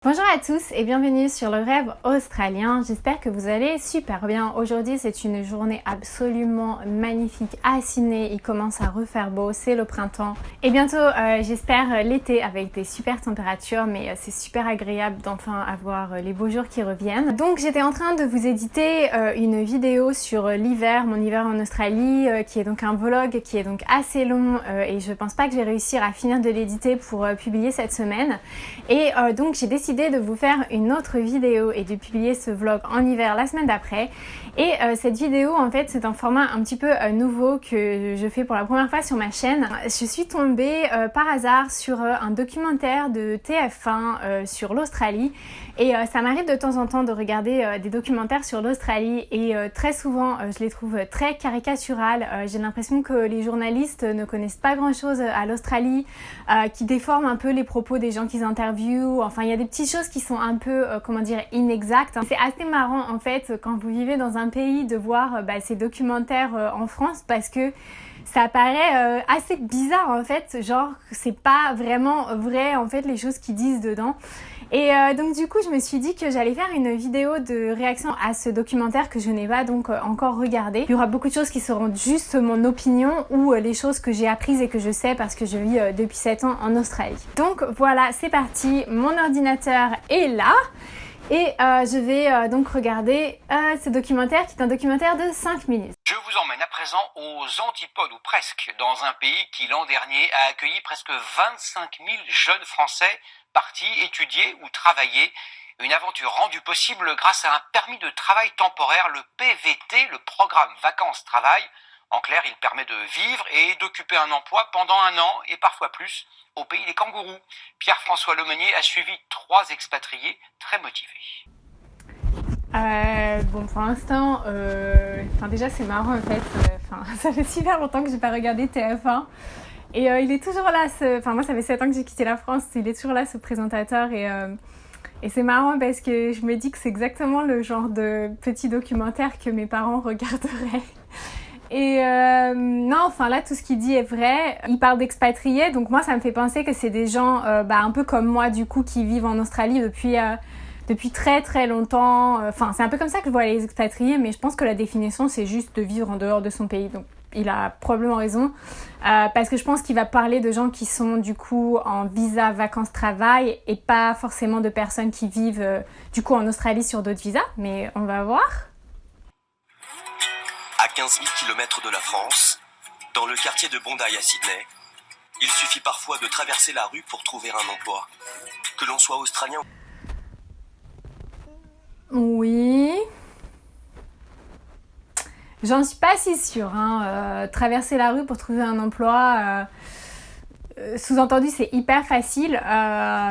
Bonjour à tous et bienvenue sur le rêve australien, j'espère que vous allez super bien. Aujourd'hui c'est une journée absolument magnifique à Sydney, il commence à refaire beau, c'est le printemps. Et bientôt j'espère l'été avec des super températures, mais c'est super agréable d'enfin avoir les beaux jours qui reviennent. Donc j'étais en train de vous éditer une vidéo sur l'hiver, mon hiver en Australie, qui est donc un vlog qui est donc assez long et je pense pas que je vais réussir à finir de l'éditer pour publier cette semaine. Et donc j'ai décidé de vous faire une autre vidéo et de publier ce vlog en hiver la semaine d'après. Et cette vidéo en fait c'est un format un petit peu nouveau que je fais pour la première fois sur ma chaîne. Je suis tombée par hasard sur un documentaire de TF1 sur l'Australie et ça m'arrive de temps en temps de regarder des documentaires sur l'Australie et très souvent je les trouve très caricaturales. J'ai l'impression que les journalistes ne connaissent pas grand chose à l'Australie, qui déforment un peu les propos des gens qu'ils interviewent. Enfin il y a des petites choses qui sont un peu comment dire inexactes. C'est assez marrant en fait quand vous vivez dans un pays de voir ces documentaires en France parce que ça paraît assez bizarre en fait, genre c'est pas vraiment vrai en fait les choses qu'ils disent dedans. Et donc du coup je me suis dit que j'allais faire une vidéo de réaction à ce documentaire que je n'ai pas donc encore regardé. Il y aura beaucoup de choses qui seront juste mon opinion ou les choses que j'ai apprises et que je sais parce que je vis depuis 7 ans en Australie. Donc voilà, c'est parti, mon ordinateur est là. Et je vais donc regarder ce documentaire qui est un documentaire de 5 minutes. Je vous emmène à présent aux antipodes, ou presque, dans un pays qui l'an dernier a accueilli presque 25 000 jeunes Français partis étudier ou travailler. Une aventure rendue possible grâce à un permis de travail temporaire, le PVT, le programme vacances-travail. En clair, il permet de vivre et d'occuper un emploi pendant un an et parfois plus au pays des kangourous. Pierre-François Lemonnier a suivi 3 expatriés très motivés. Bon pour l'instant, déjà c'est marrant en fait, ça fait super longtemps que j'ai pas regardé TF1 et il est toujours là, moi ça fait 7 ans que j'ai quitté la France, il est toujours là ce présentateur et c'est marrant parce que je me dis que c'est exactement le genre de petit documentaire que mes parents regarderaient. Et non, enfin là tout ce qu'il dit est vrai. Il parle d'expatriés, donc moi ça me fait penser que c'est des gens un peu comme moi du coup qui vivent en Australie depuis très très longtemps. Enfin c'est un peu comme ça que je vois les expatriés, mais je pense que la définition c'est juste de vivre en dehors de son pays. Donc il a probablement raison parce que je pense qu'il va parler de gens qui sont du coup en visa vacances-travail et pas forcément de personnes qui vivent du coup en Australie sur d'autres visas, mais on va voir. À 15 000 km de la France, dans le quartier de Bondi à Sydney, il suffit parfois de traverser la rue pour trouver un emploi. Que l'on soit australien. Oui. J'en suis pas si sûre. Traverser la rue pour trouver un emploi, sous-entendu c'est hyper facile.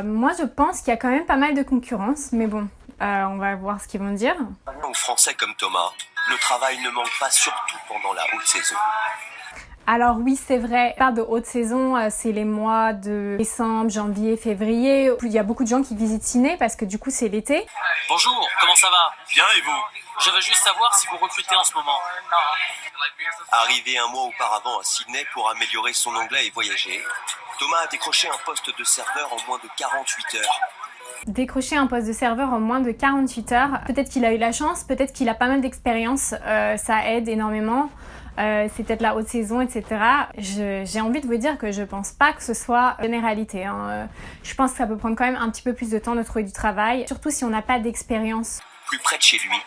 Moi je pense qu'il y a quand même pas mal de concurrence, mais bon, on va voir ce qu'ils vont dire. Aux Français comme Thomas, le travail ne manque pas, surtout pendant la haute saison. Alors oui, c'est vrai, on parle de haute saison, c'est les mois de décembre, janvier, février. Il y a beaucoup de gens qui visitent Sydney parce que du coup c'est l'été. Bonjour, comment ça va? Bien, et vous? Je veux juste savoir si vous recrutez en ce moment. Arrivé un mois auparavant à Sydney pour améliorer son anglais et voyager, Thomas a décroché un poste de serveur en moins de 48 heures. Décrocher un poste de serveur en moins de 48 heures. Peut-être qu'il a eu la chance, peut-être qu'il a pas mal d'expérience, ça aide énormément. C'est peut-être la haute saison, etc. J'ai envie de vous dire que je pense pas que ce soit généralité. Je pense que ça peut prendre quand même un petit peu plus de temps de trouver du travail, surtout si on n'a pas d'expérience. Plus près de chez lui,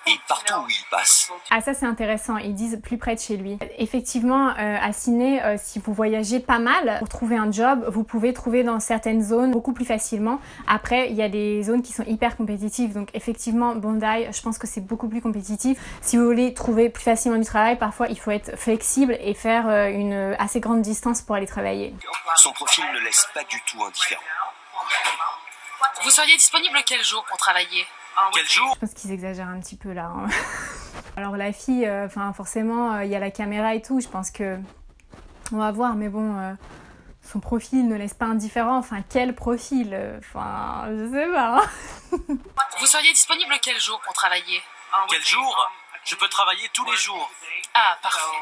et partout où il passe. Ah ça c'est intéressant, ils disent plus près de chez lui. Effectivement à Sydney, si vous voyagez pas mal pour trouver un job, vous pouvez trouver dans certaines zones beaucoup plus facilement. Après il y a des zones qui sont hyper compétitives, donc effectivement Bondi je pense que c'est beaucoup plus compétitif. Si vous voulez trouver plus facilement du travail, parfois il faut être flexible et faire une assez grande distance pour aller travailler. Son profil ne laisse pas du tout indifférent. Vous seriez disponible quel jour pour travailler? Quel jour? Je pense qu'ils exagèrent un petit peu là. Alors la fille, forcément, il y a la caméra et tout. Je pense que on va voir, mais bon, son profil ne laisse pas indifférent. Enfin, quel profil? Je sais pas. Vous seriez disponible quel jour pour travailler? Quel jour? Je peux travailler tous les jours. Ah, parfait.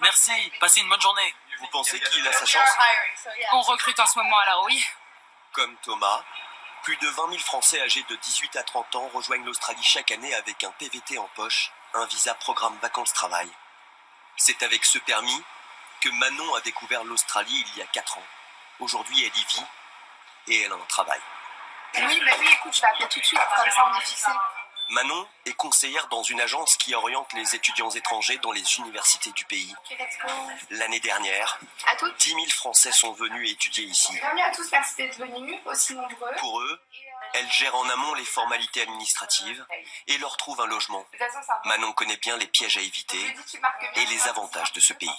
Merci, passez une bonne journée. Vous pensez qu'il a sa chance? On recrute en ce moment, alors oui. Comme Thomas, Plus de 20 000 Français âgés de 18 à 30 ans rejoignent l'Australie chaque année avec un PVT en poche, un visa programme vacances-travail. C'est avec ce permis que Manon a découvert l'Australie il y a 4 ans. Aujourd'hui, elle y vit et elle a un travail. Oui, écoute, je vais appeler tout de suite, comme ça on est fixé. Manon est conseillère dans une agence qui oriente les étudiants étrangers dans les universités du pays. Ok, let's go. L'année dernière, À toutes. 10 000 Français sont venus étudier ici. Bienvenue à tous, merci d'être venus, aussi nombreux. Pour eux, elle gère en amont les formalités administratives et leur trouve un logement. De toute façon, ça va. Manon connaît bien les pièges à éviter et les avantages de ce pays.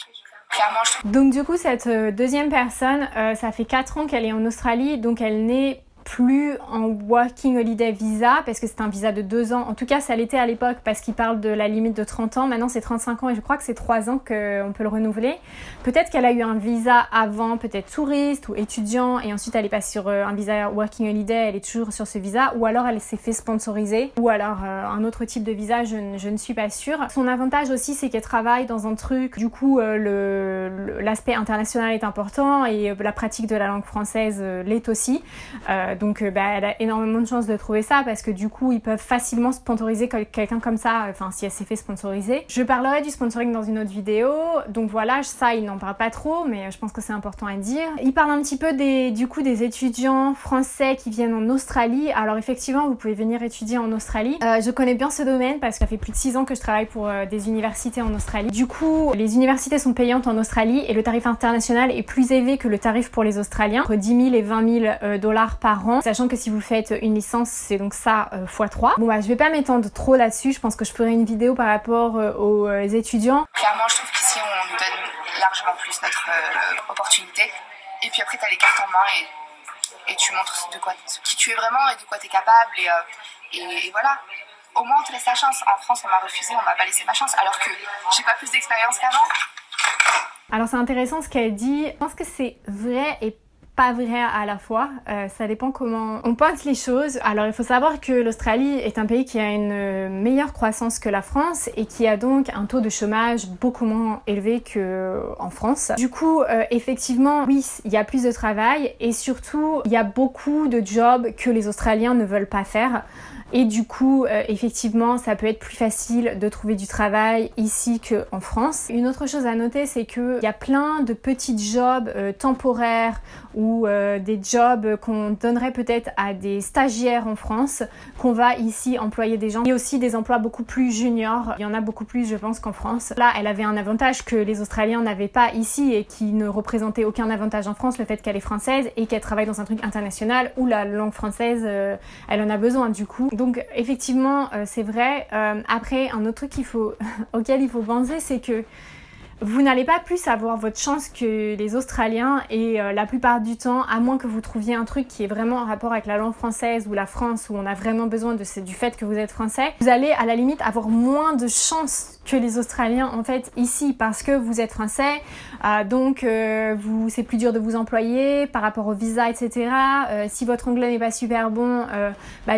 Clairement, je trouve. Donc du coup, cette deuxième personne, ça fait 4 ans qu'elle est en Australie, donc elle n'est plus en Working Holiday Visa parce que c'est un visa de 2 ans. En tout cas, ça l'était à l'époque parce qu'il parle de la limite de 30 ans. Maintenant, c'est 35 ans et je crois que c'est 3 ans qu'on peut le renouveler. Peut-être qu'elle a eu un visa avant, peut-être touriste ou étudiant et ensuite elle est passée sur un visa Working Holiday, elle est toujours sur ce visa ou alors elle s'est fait sponsoriser ou alors un autre type de visa, je ne suis pas sûre. Son avantage aussi, c'est qu'elle travaille dans un truc, du coup, l'aspect international est important et la pratique de la langue française l'est aussi. Donc elle a énormément de chances de trouver ça parce que du coup ils peuvent facilement sponsoriser quelqu'un comme ça, enfin si elle s'est fait sponsoriser. Je parlerai du sponsoring dans une autre vidéo, donc voilà, ça il n'en parle pas trop mais je pense que c'est important à dire. Il parle un petit peu des étudiants français qui viennent en Australie. Alors effectivement vous pouvez venir étudier en Australie. Je connais bien ce domaine parce que ça fait plus de 6 ans que je travaille pour des universités en Australie. Du coup les universités sont payantes en Australie et le tarif international est plus élevé que le tarif pour les Australiens, entre 10 000 et 20 000 dollars par an. Sachant que si vous faites une licence, c'est donc ça x3. Bon je vais pas m'étendre trop là-dessus, je pense que je ferai une vidéo par rapport aux étudiants. Clairement, je trouve qu'ici on nous donne largement plus notre opportunité. Et puis après, t'as les cartes en main et tu montres qui tu es vraiment et de quoi t'es capable. Et voilà. Au moins, on te laisse la chance. En France, on m'a refusé, on m'a pas laissé ma chance, alors que j'ai pas plus d'expérience qu'avant. Alors c'est intéressant ce qu'elle dit. Je pense que c'est vrai et pas vrai à la fois, ça dépend comment on pense les choses. Alors il faut savoir que l'Australie est un pays qui a une meilleure croissance que la France et qui a donc un taux de chômage beaucoup moins élevé qu'en France. Du coup, effectivement, oui, il y a plus de travail et surtout, il y a beaucoup de jobs que les Australiens ne veulent pas faire. Et du coup, effectivement, ça peut être plus facile de trouver du travail ici qu'en France. Une autre chose à noter, c'est qu'il y a plein de petits jobs temporaires ou des jobs qu'on donnerait peut-être à des stagiaires en France, qu'on va ici employer des gens. Et aussi des emplois beaucoup plus juniors. Il y en a beaucoup plus, je pense, qu'en France. Là, elle avait un avantage que les Australiens n'avaient pas ici et qui ne représentait aucun avantage en France, le fait qu'elle est française et qu'elle travaille dans un truc international où la langue française, elle en a besoin du coup. Donc effectivement, c'est vrai. Après, un autre truc auquel il faut penser, c'est que vous n'allez pas plus avoir votre chance que les Australiens et la plupart du temps, à moins que vous trouviez un truc qui est vraiment en rapport avec la langue française ou la France où on a vraiment besoin du fait que vous êtes français, vous allez à la limite avoir moins de chances que les Australiens en fait ici parce que vous êtes français, donc c'est plus dur de vous employer par rapport au visa, etc. Si votre anglais n'est pas super bon,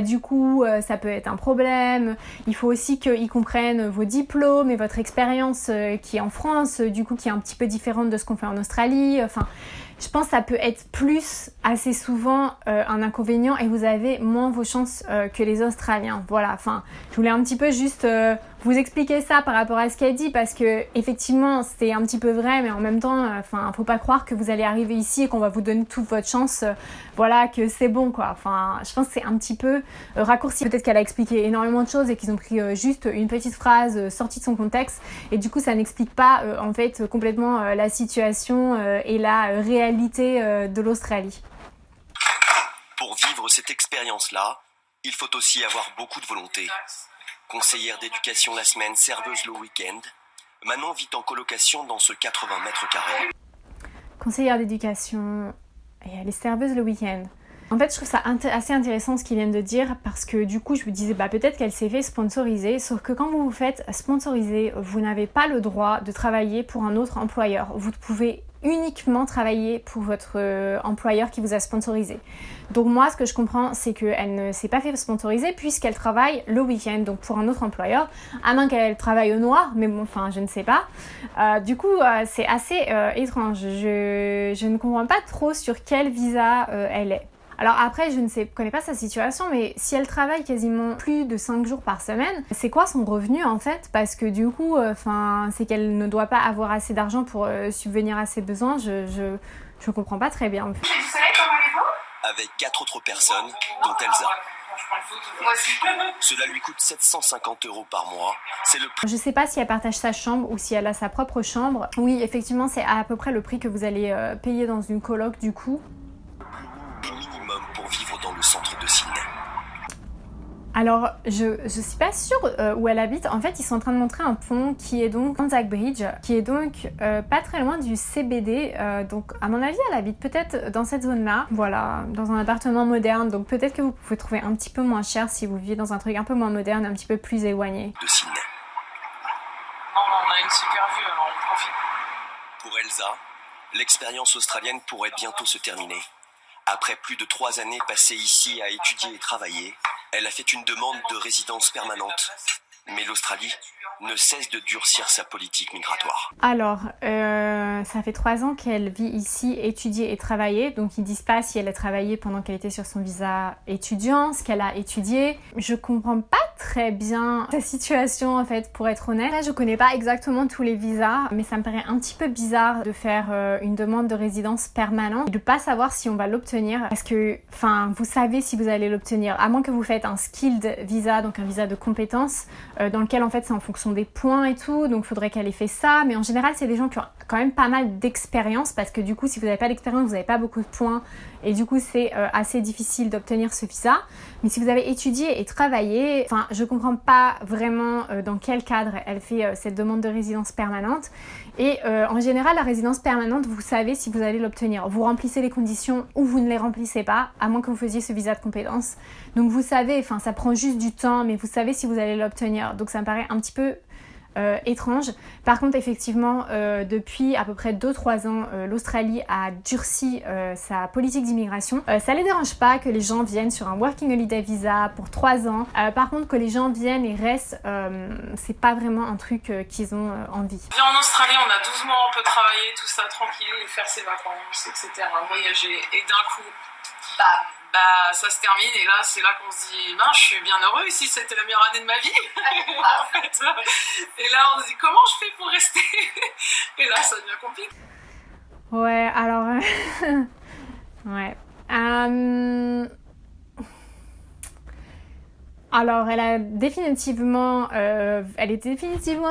du coup ça peut être un problème. Il faut aussi qu'ils comprennent vos diplômes et votre expérience qui est en France, du coup qui est un petit peu différente de ce qu'on fait en Australie. Enfin, je pense que ça peut être plus assez souvent un inconvénient et vous avez moins vos chances que les Australiens. Voilà, enfin, je voulais un petit peu juste vous expliquer ça par rapport à ce qu'elle dit parce que effectivement c'est un petit peu vrai mais en même temps faut pas croire que vous allez arriver ici et qu'on va vous donner toute votre chance, voilà, que c'est bon quoi. Enfin, je pense que c'est un petit peu raccourci. Peut-être qu'elle a expliqué énormément de choses et qu'ils ont pris juste une petite phrase sortie de son contexte et du coup ça n'explique pas en fait complètement la situation et la réalité de l'Australie. Pour vivre cette expérience-là, il faut aussi avoir beaucoup de volonté. Conseillère d'éducation la semaine, serveuse le week-end, Manon vit en colocation dans ce 80 mètres carrés. Conseillère d'éducation et elle est serveuse le week-end. En fait, je trouve ça assez intéressant ce qu'ils viennent de dire parce que du coup, je me disais peut-être qu'elle s'est fait sponsoriser, sauf que quand vous vous faites sponsoriser, vous n'avez pas le droit de travailler pour un autre employeur. Vous pouvez uniquement travailler pour votre employeur qui vous a sponsorisé. Donc moi, ce que je comprends, c'est qu'elle ne s'est pas fait sponsoriser puisqu'elle travaille le week-end, donc pour un autre employeur, à moins qu'elle travaille au noir, mais bon, enfin, je ne sais pas. Du coup, c'est assez étrange. Je ne comprends pas trop sur quel visa elle est. Alors après, je ne connais pas sa situation, mais si elle travaille quasiment plus de 5 jours par semaine, c'est quoi son revenu en fait? Parce que du coup, c'est qu'elle ne doit pas avoir assez d'argent pour subvenir à ses besoins. Je comprends pas très bien. Avec 4 autres personnes, dont Elsa. Cela lui coûte 750 € par mois. C'est le prix. Je sais pas si elle partage sa chambre ou si elle a sa propre chambre. Oui, effectivement, c'est à peu près le prix que vous allez payer dans une coloc du coup. Minimum pour vivre dans le centre de Sydney. Alors, je suis pas sûre où elle habite. En fait, ils sont en train de montrer un pont qui est donc Anzac Bridge, qui est donc pas très loin du CBD. Donc, à mon avis, elle habite peut-être dans cette zone-là. Voilà, dans un appartement moderne. Donc, peut-être que vous pouvez trouver un petit peu moins cher si vous vivez dans un truc un peu moins moderne, un petit peu plus éloigné. De Sydney. Non, on a une super vue, alors on profite. Pour Elsa, l'expérience australienne pourrait bientôt se terminer. Après plus de 3 années passées ici à étudier et travailler, elle a fait une demande de résidence permanente. Mais l'Australie ne cesse de durcir sa politique migratoire. Alors, ça fait 3 ans qu'elle vit ici, étudier et travailler. Donc, ils disent pas si elle a travaillé pendant qu'elle était sur son visa étudiant, ce qu'elle a étudié. Je comprends pas très bien sa situation, en fait, pour être honnête. Là, je connais pas exactement tous les visas, mais ça me paraît un petit peu bizarre de faire une demande de résidence permanente et de pas savoir si on va l'obtenir. Parce que, vous savez si vous allez l'obtenir. À moins que vous faites un skilled visa, donc un visa de compétences, dans lequel, en fait, c'est en fonction des points et tout, donc il faudrait qu'elle ait fait ça, mais en général c'est des gens qui ont quand même pas mal d'expérience, parce que du coup si vous n'avez pas d'expérience, vous n'avez pas beaucoup de points, et du coup c'est assez difficile d'obtenir ce visa. Mais si vous avez étudié et travaillé, je comprends pas vraiment dans quel cadre elle fait cette demande de résidence permanente, et en général la résidence permanente, vous savez si vous allez l'obtenir, vous remplissez les conditions ou vous ne les remplissez pas, à moins que vous faisiez ce visa de compétences, donc vous savez, ça prend juste du temps, mais vous savez si vous allez l'obtenir, donc ça me paraît un petit peu étrange. Par contre, effectivement, depuis à peu près 2-3 ans, l'Australie a durci sa politique d'immigration. Ça les dérange pas que les gens viennent sur un Working Holiday Visa pour 3 ans. Par contre, que les gens viennent et restent, c'est pas vraiment un truc qu'ils ont envie. En Australie, on a 12 mois, on peut travailler, tout ça, tranquille, faire ses vacances, etc. Voyager. Et d'un coup, bam, ça se termine, et là c'est là qu'on se dit je suis bien heureux ici, c'était la meilleure année de ma vie. En fait, et là on se dit comment je fais pour rester. Et là ça devient compliqué. Ouais, alors ouais. Alors, elle est définitivement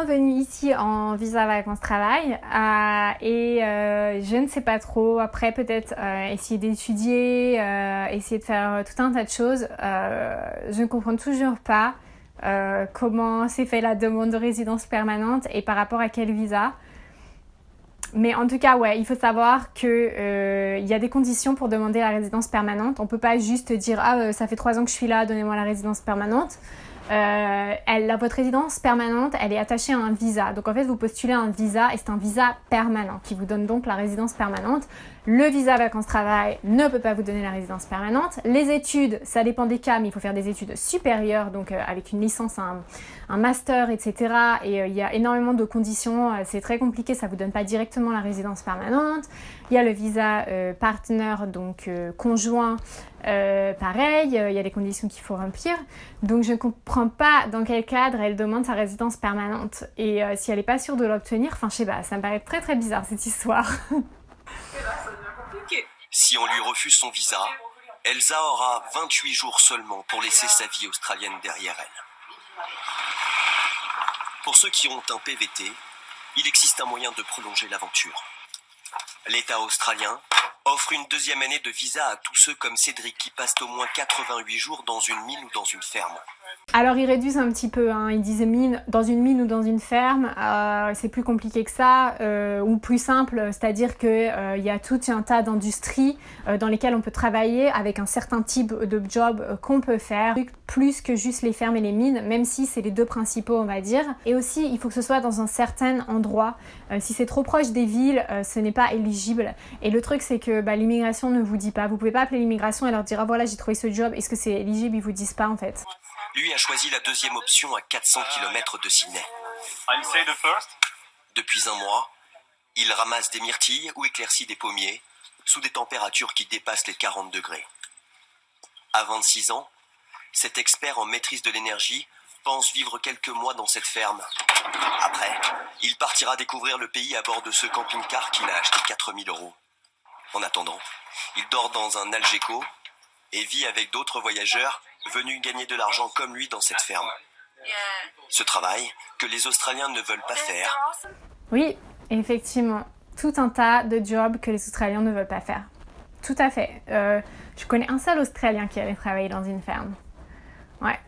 venue ici en visa vacances-travail et je ne sais pas trop. Après, peut-être essayer d'étudier, essayer de faire tout un tas de choses. Je ne comprends toujours pas comment s'est fait la demande de résidence permanente et par rapport à quel visa. Mais en tout cas, ouais, il faut savoir que y a des conditions pour demander la résidence permanente. On peut pas juste dire ça fait 3 ans que je suis là, donnez-moi la résidence permanente. Votre résidence permanente, elle est attachée à un visa. Donc en fait, vous postulez un visa et c'est un visa permanent qui vous donne donc la résidence permanente. Le visa vacances-travail ne peut pas vous donner la résidence permanente. Les études, ça dépend des cas, mais il faut faire des études supérieures, donc avec une licence, un master, etc. Et il y a énormément de conditions, c'est très compliqué, ça vous donne pas directement la résidence permanente. Il y a le visa partner, donc conjoint, pareil, il y a des conditions qu'il faut remplir. Donc je ne comprends pas dans quel cadre elle demande sa résidence permanente. Et si elle n'est pas sûre de l'obtenir, je sais pas, ça me paraît très très bizarre cette histoire. Et là ça devient compliqué. Si on lui refuse son visa, Elsa aura 28 jours seulement pour laisser sa vie australienne derrière elle. Pour ceux qui ont un PVT, il existe un moyen de prolonger l'aventure. L'État australien offre une 2e année de visa à tous ceux comme Cédric qui passent au moins 88 jours dans une mine ou dans une ferme. Alors ils réduisent un petit peu, ils disent dans une mine ou dans une ferme, c'est plus compliqué que ça, ou plus simple, c'est-à-dire que y a tout un tas d'industries dans lesquelles on peut travailler avec un certain type de job qu'on peut faire, plus que juste les fermes et les mines, même si c'est les 2 principaux on va dire. Et aussi il faut que ce soit dans un certain endroit, si c'est trop proche des villes, ce n'est pas éligible. Et le truc c'est que l'immigration ne vous dit pas, vous pouvez pas appeler l'immigration et leur dire voilà j'ai trouvé ce job, est-ce que c'est éligible, ils vous disent pas en fait. Lui a choisi la 2e option à 400 km de Sydney. Depuis un mois, il ramasse des myrtilles ou éclaircit des pommiers sous des températures qui dépassent les 40 degrés. À 26 ans, cet expert en maîtrise de l'énergie pense vivre quelques mois dans cette ferme. Après, il partira découvrir le pays à bord de ce camping-car qu'il a acheté 4 000 €. En attendant, il dort dans un Algeco et vit avec d'autres voyageurs venus gagner de l'argent comme lui dans cette ferme. Ce travail que les Australiens ne veulent pas faire. Oui, effectivement, tout un tas de jobs que les Australiens ne veulent pas faire. Tout à fait. Je connais un seul Australien qui allait travailler dans une ferme. Ouais.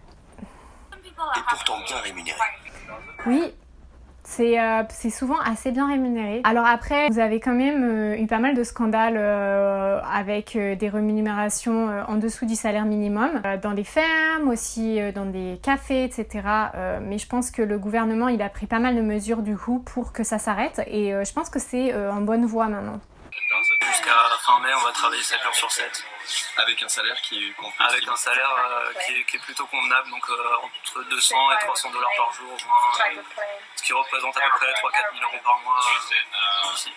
Et pourtant bien rémunéré. Oui, c'est souvent assez bien rémunéré. Alors après, vous avez quand même eu pas mal de scandales avec des rémunérations en dessous du salaire minimum, dans les fermes, aussi dans des cafés, etc. Mais je pense que le gouvernement, il a pris pas mal de mesures du coup pour que ça s'arrête et je pense que c'est en bonne voie maintenant. Jusqu'à fin mai, on va travailler 7 jours sur 7. Avec un salaire qui est complet. Avec un salaire qui est plutôt convenable, donc entre 200 et 300 $ par jour, ce qui représente à peu près 3-4 000 € par mois ici.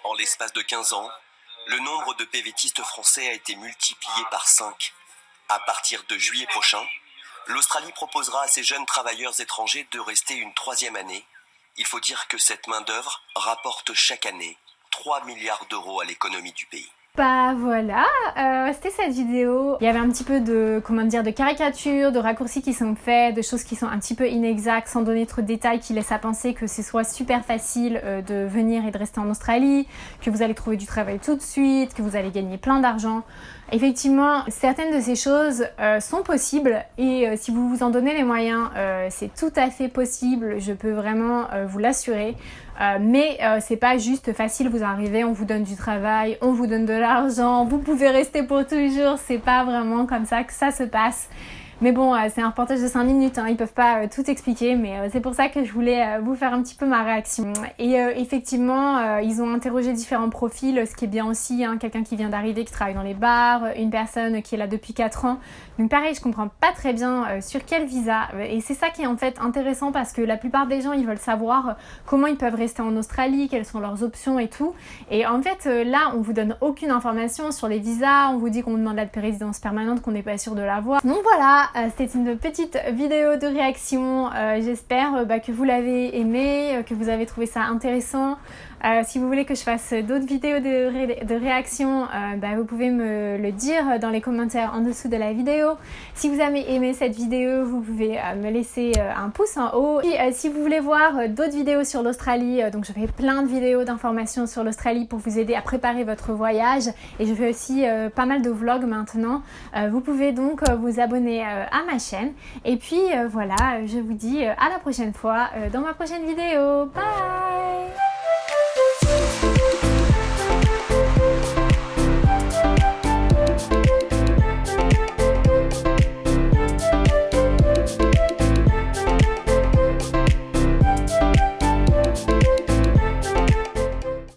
En l'espace de 15 ans, le nombre de PVTistes français a été multiplié par 5. À partir de juillet prochain, l'Australie proposera à ces jeunes travailleurs étrangers de rester une 3e année. Il faut dire que cette main-d'œuvre rapporte chaque année 3 milliards € à l'économie du pays. Bah voilà, c'était cette vidéo. Il y avait un petit peu de, de caricatures, de raccourcis qui sont faits, de choses qui sont un petit peu inexactes, sans donner trop de détails, qui laissent à penser que ce soit super facile de venir et de rester en Australie, que vous allez trouver du travail tout de suite, que vous allez gagner plein d'argent. Effectivement, certaines de ces choses sont possibles et si vous vous en donnez les moyens, c'est tout à fait possible, je peux vraiment vous l'assurer. Mais c'est pas juste facile, vous arrivez, on vous donne du travail, on vous donne de l'argent, vous pouvez rester pour toujours, c'est pas vraiment comme ça que ça se passe. Mais bon, c'est un reportage de 5 minutes, hein, ils peuvent pas tout expliquer, mais c'est pour ça que je voulais vous faire un petit peu ma réaction. Et effectivement, ils ont interrogé différents profils, ce qui est bien aussi, hein, quelqu'un qui vient d'arriver, qui travaille dans les bars, une personne qui est là depuis 4 ans. Donc pareil, je comprends pas très bien sur quel visa. Et c'est ça qui est en fait intéressant parce que la plupart des gens, ils veulent savoir comment ils peuvent rester en Australie, quelles sont leurs options et tout. Et en fait, là, on vous donne aucune information sur les visas, on vous dit qu'on demande la résidence permanente, qu'on n'est pas sûr de l'avoir. Donc voilà. C'était une petite vidéo de réaction, j'espère que vous l'avez aimé, que vous avez trouvé ça intéressant. Si vous voulez que je fasse d'autres vidéos de réaction, vous pouvez me le dire dans les commentaires en dessous de la vidéo. Si vous avez aimé cette vidéo, vous pouvez me laisser un pouce en haut. Et si vous voulez voir d'autres vidéos sur l'Australie, donc je fais plein de vidéos d'informations sur l'Australie pour vous aider à préparer votre voyage. Et je fais aussi pas mal de vlogs maintenant. Vous pouvez donc vous abonner à ma chaîne. Et puis voilà, je vous dis à la prochaine fois dans ma prochaine vidéo. Bye!